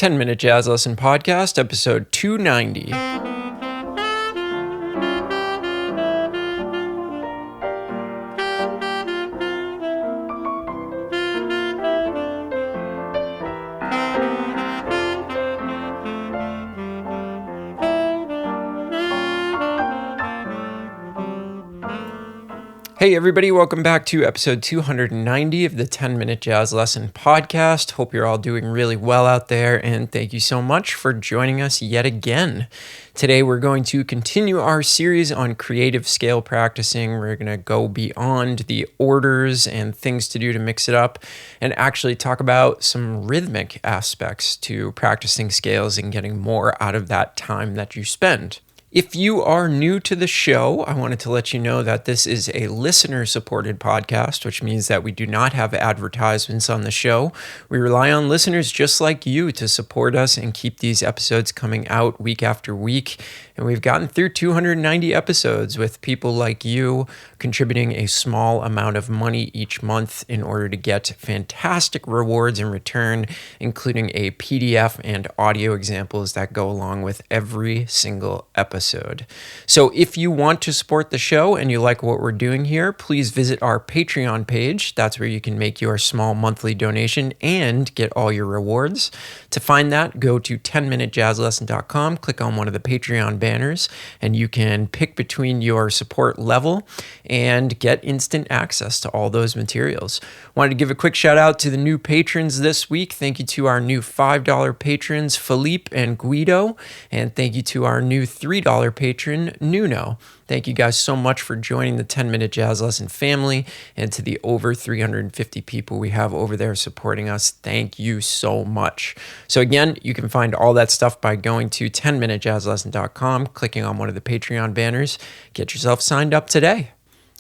10-Minute Jazz Lesson Podcast, episode 290. Hey everybody, welcome back to episode 290 of the 10-Minute Jazz Lesson Podcast. Hope you're all doing really well out there, and thank you so much for joining us yet again. Today we're going to continue our series on creative scale practicing. We're going to go beyond the orders and things to do to mix it up and actually talk about some rhythmic aspects to practicing scales and getting more out of that time that you spend. If you are new to the show, I wanted to let you know that this is a listener-supported podcast, which means that we do not have advertisements on the show. We rely on listeners just like you to support us and keep these episodes coming out week after week. And we've gotten through 290 episodes with people like you contributing a small amount of money each month in order to get fantastic rewards in return, including a PDF and audio examples that go along with every single episode. So if you want to support the show and you like what we're doing here, please visit our Patreon page. That's where you can make your small monthly donation and get all your rewards. To find that, go to 10minutejazzlesson.com, click on one of the Patreon banners, and you can pick between your support level and get instant access to all those materials. Wanted to give a quick shout out to the new patrons this week. Thank you to our new $5 patrons, Philippe and Guido, and thank you to our new $3 patron, Nuno. Thank you guys so much for joining the 10-Minute Jazz Lesson family, and to the over 350 people we have over there supporting us. Thank you so much. So again, you can find all that stuff by going to 10minutejazzlesson.com, clicking on one of the Patreon banners. Get yourself signed up today.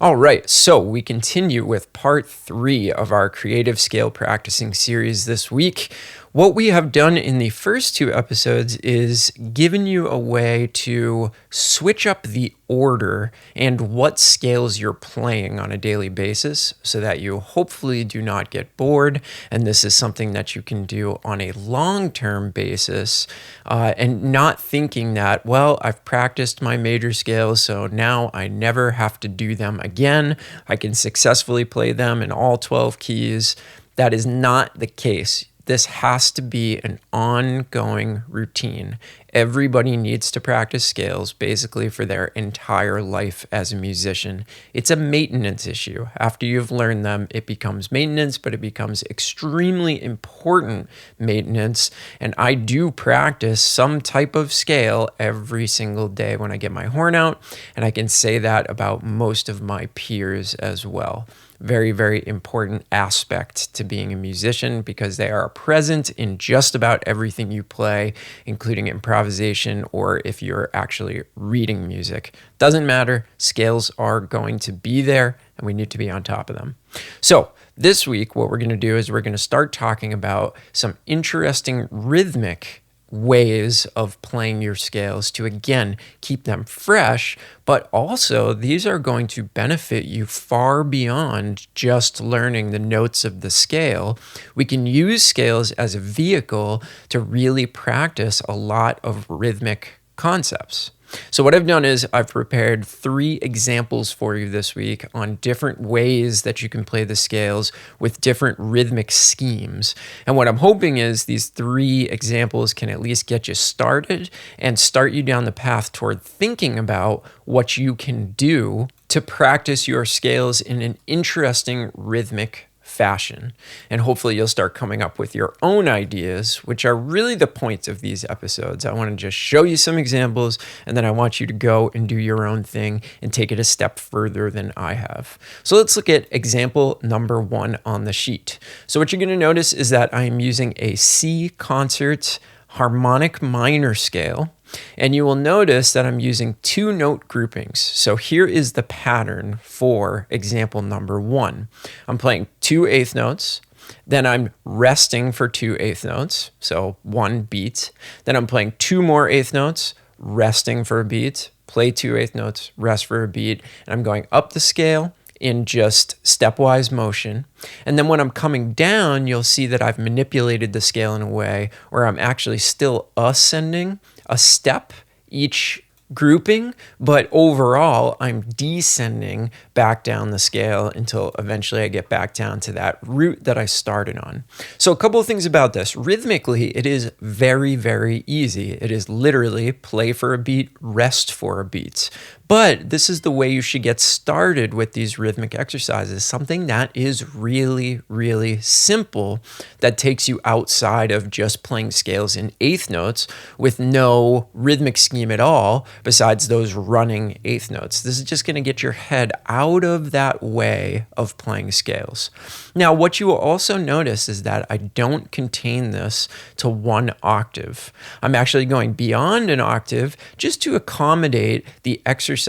All right, so we continue with part 3 of our creative scale practicing series this week. What we have done in the first 2 episodes is given you a way to switch up the order and what scales you're playing on a daily basis so that you hopefully do not get bored. And this is something that you can do on a long-term basis and not thinking that, well, I've practiced my major scales, so now I never have to do them again. I can successfully play them in all 12 keys. That is not the case. This has to be an ongoing routine. Everybody needs to practice scales basically for their entire life as a musician. It's a maintenance issue. After you've learned them, it becomes maintenance, but it becomes extremely important maintenance. And I do practice some type of scale every single day when I get my horn out, and I can say that about most of my peers as well. Very, very important aspect to being a musician because they are present in just about everything you play, including improvisation or if you're actually reading music. Doesn't matter, scales are going to be there and we need to be on top of them. So this week, what we're going to do is we're going to start talking about some interesting rhythmic ways of playing your scales to, again, keep them fresh, but also these are going to benefit you far beyond just learning the notes of the scale. We can use scales as a vehicle to really practice a lot of rhythmic concepts. So what I've done is I've prepared 3 examples for you this week on different ways that you can play the scales with different rhythmic schemes. And what I'm hoping is these 3 examples can at least get you started and start you down the path toward thinking about what you can do to practice your scales in an interesting rhythmic fashion. And hopefully you'll start coming up with your own ideas, which are really the point of these episodes. I want to just show you some examples, and then I want you to go and do your own thing and take it a step further than I have. So let's look at example number 1 on the sheet. So what you're going to notice is that I am using a C concert harmonic minor scale. And you will notice that I'm using 2 note groupings. So here is the pattern for example number 1. I'm playing 2 eighth notes, then I'm resting for 2 eighth notes, so 1 beat. Then I'm playing 2 more eighth notes, resting for a beat, play 2 eighth notes, rest for a beat, and I'm going up the scale in just stepwise motion. And then when I'm coming down, you'll see that I've manipulated the scale in a way where I'm actually still ascending a step each grouping, but overall I'm descending back down the scale until eventually I get back down to that root that I started on. So a couple of things about this. Rhythmically, it is very, very easy. It is literally play for a beat, rest for a beat. But this is the way you should get started with these rhythmic exercises, something that is really, really simple, that takes you outside of just playing scales in eighth notes with no rhythmic scheme at all besides those running eighth notes. This is just going to get your head out of that way of playing scales. Now, what you will also notice is that I don't contain this to one octave. I'm actually going beyond an octave just to accommodate the exercise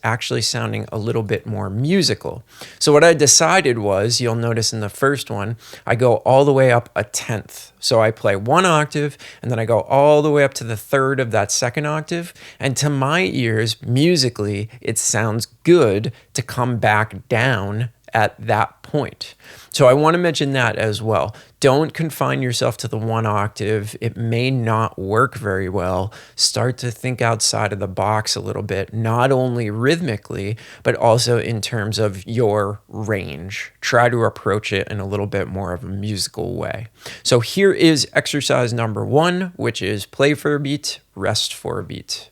actually sounding a little bit more musical. So what I decided was, you'll notice in the first one, I go all the way up a tenth. So I play one octave, and then I go all the way up to the third of that second octave. And to my ears, musically, it sounds good to come back down at that point. So I want to mention that as well. Don't confine yourself to the one octave. It may not work very well. Start to think outside of the box a little bit, not only rhythmically, but also in terms of your range. Try to approach it in a little bit more of a musical way. So here is exercise number 1, which is play for a beat, rest for a beat.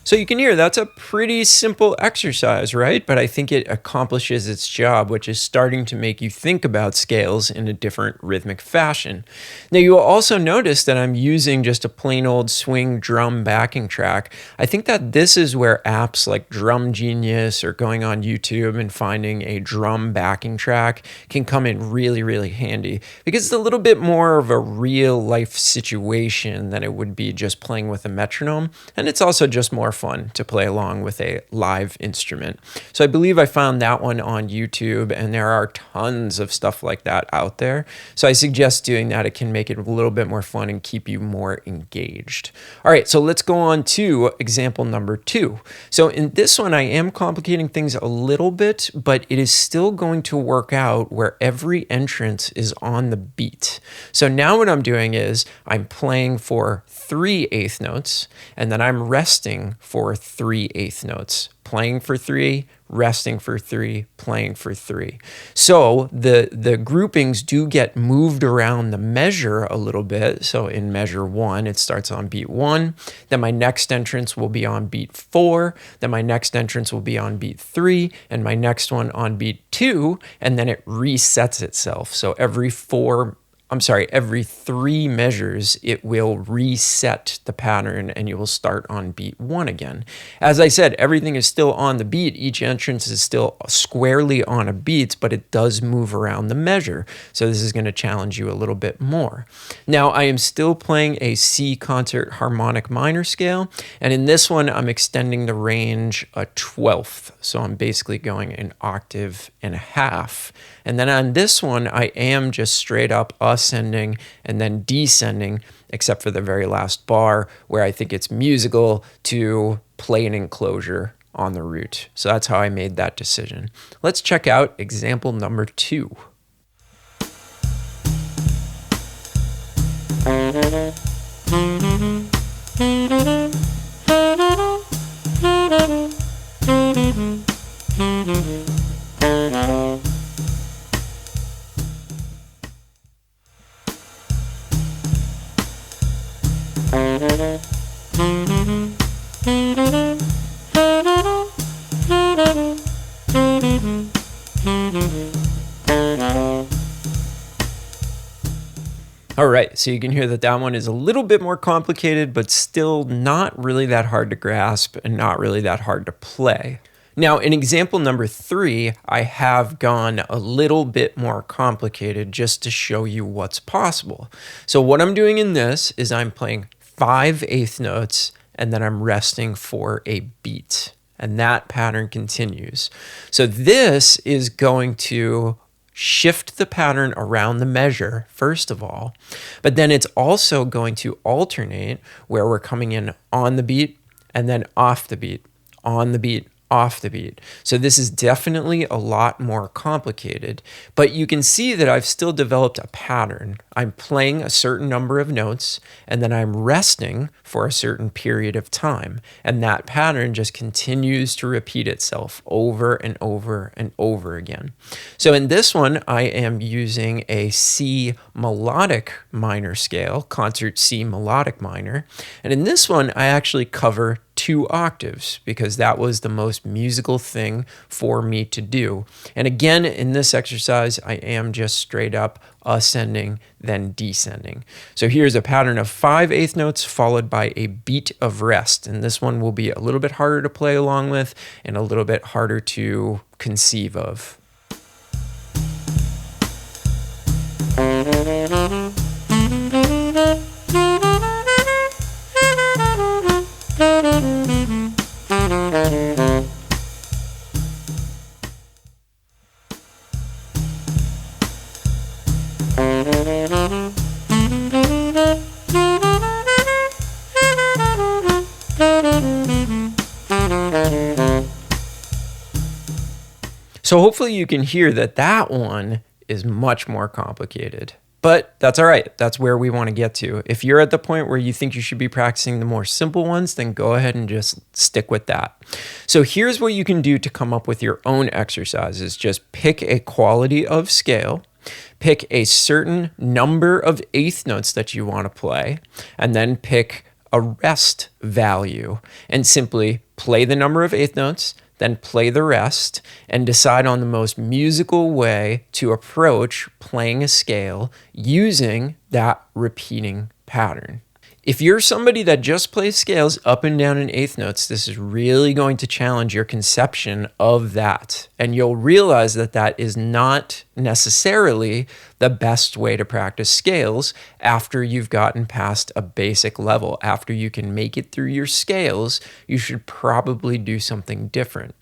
So you can hear that's a pretty simple exercise, right? But I think it accomplishes its job, which is starting to make you think about scales in a different rhythmic fashion. Now, you will also notice that I'm using just a plain old swing drum backing track. I think that this is where apps like Drum Genius or going on YouTube and finding a drum backing track can come in really, really handy, because it's a little bit more of a real life situation than it would be just playing with a metronome. And it's also just more fun to play along with a live instrument. So I believe I found that one on YouTube, and there are tons of stuff like that out there. So I suggest doing that. It can make it a little bit more fun and keep you more engaged. All right, so let's go on to example number 2. So in this one, I am complicating things a little bit, but it is still going to work out where every entrance is on the beat. So now what I'm doing is I'm playing for 3/8 notes, and then I'm resting for 3/8 notes, playing for 3, resting for 3, playing for 3. So the groupings do get moved around the measure a little bit. So in measure 1, it starts on beat 1, then my next entrance will be on beat 4, then my next entrance will be on beat 3, and my next one on beat 2, and then it resets itself. So every 3 measures, it will reset the pattern and you will start on beat 1 again. As I said, everything is still on the beat. Each entrance is still squarely on a beat, but it does move around the measure. So this is going to challenge you a little bit more. Now, I am still playing a C concert harmonic minor scale. And in this one, I'm extending the range a 12th. So I'm basically going an octave and a half. And then on this one, I am just straight up ascending and then descending, except for the very last bar where I think it's musical to play an enclosure on the root. So that's how I made that decision. Let's check out example number 2. All right, so you can hear that that one is a little bit more complicated, but still not really that hard to grasp and not really that hard to play. Now, in example number 3, I have gone a little bit more complicated just to show you what's possible. So what I'm doing in this is I'm playing 5 eighth notes and then I'm resting for a beat. And that pattern continues. So this is going to shift the pattern around the measure, first of all, but then it's also going to alternate where we're coming in on the beat and then off the beat, on the beat, off the beat. So this is definitely a lot more complicated, but you can see that I've still developed a pattern. I'm playing a certain number of notes and then I'm resting for a certain period of time. And that pattern just continues to repeat itself over and over and over again. So in this one, I am using a C melodic minor scale, concert C melodic minor. And in this one, I actually cover 2 octaves because that was the most musical thing for me to do. And again, in this exercise, I am just straight up ascending, then descending. So here's a pattern of 5 eighth notes followed by a beat of rest. And this one will be a little bit harder to play along with and a little bit harder to conceive of. So hopefully you can hear that that one is much more complicated. But that's all right. That's where we want to get to. If you're at the point where you think you should be practicing the more simple ones, then go ahead and just stick with that. So here's what you can do to come up with your own exercises. Just pick a quality of scale, pick a certain number of eighth notes that you want to play, and then pick a rest value and simply play the number of eighth notes, then play the rest and decide on the most musical way to approach playing a scale using that repeating pattern. If you're somebody that just plays scales up and down in eighth notes, this is really going to challenge your conception of that. And you'll realize that that is not necessarily the best way to practice scales after you've gotten past a basic level. After you can make it through your scales, you should probably do something different.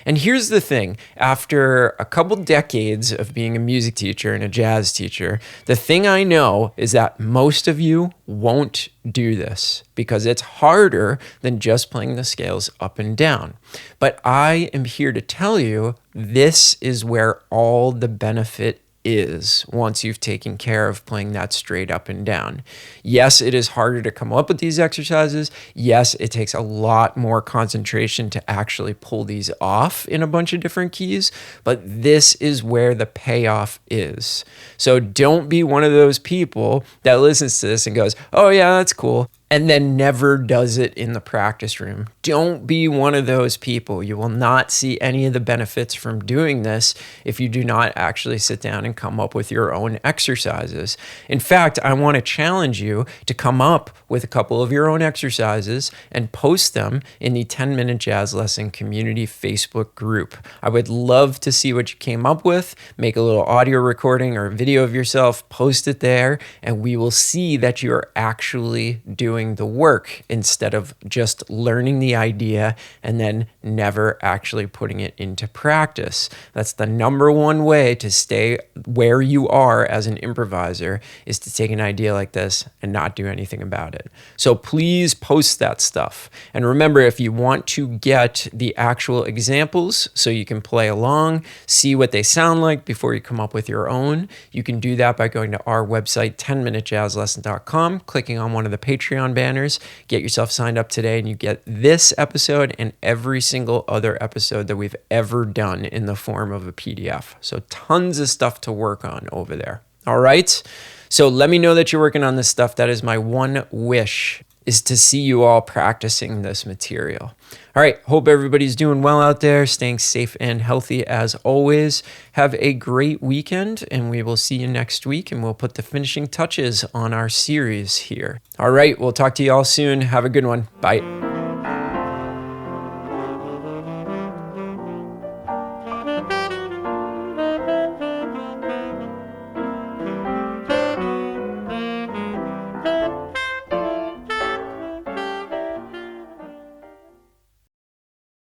And here's the thing, after a couple decades of being a music teacher and a jazz teacher, the thing I know is that most of you won't do this because it's harder than just playing the scales up and down. But I am here to tell you this is where all the benefit is once you've taken care of playing that straight up and down. Yes, it is harder to come up with these exercises. Yes, it takes a lot more concentration to actually pull these off in a bunch of different keys, but this is where the payoff is. So don't be one of those people that listens to this and goes, oh yeah, that's cool, and then never does it in the practice room. Don't be one of those people. You will not see any of the benefits from doing this if you do not actually sit down and come up with your own exercises. In fact, I want to challenge you to come up with a couple of your own exercises and post them in the 10-Minute Jazz Lesson Community Facebook group. I would love to see what you came up with. Make a little audio recording or video of yourself, post it there, and we will see that you're actually doing the work instead of just learning the idea and then never actually putting it into practice. That's the number one way to stay where you are as an improviser, is to take an idea like this and not do anything about it. So please post that stuff. And remember, if you want to get the actual examples so you can play along, see what they sound like before you come up with your own, you can do that by going to our website, 10minutejazzlesson.com, clicking on one of the Patreon banners, get yourself signed up today, and you get this episode and every single other episode that we've ever done in the form of a PDF. So tons of stuff to work on over there. All right. So let me know that you're working on this stuff. That is my one wish, is to see you all practicing this material. All right. Hope everybody's doing well out there, staying safe and healthy as always. Have a great weekend, and we will see you next week, and we'll put the finishing touches on our series here. All right. We'll talk to you all soon. Have a good one. Bye.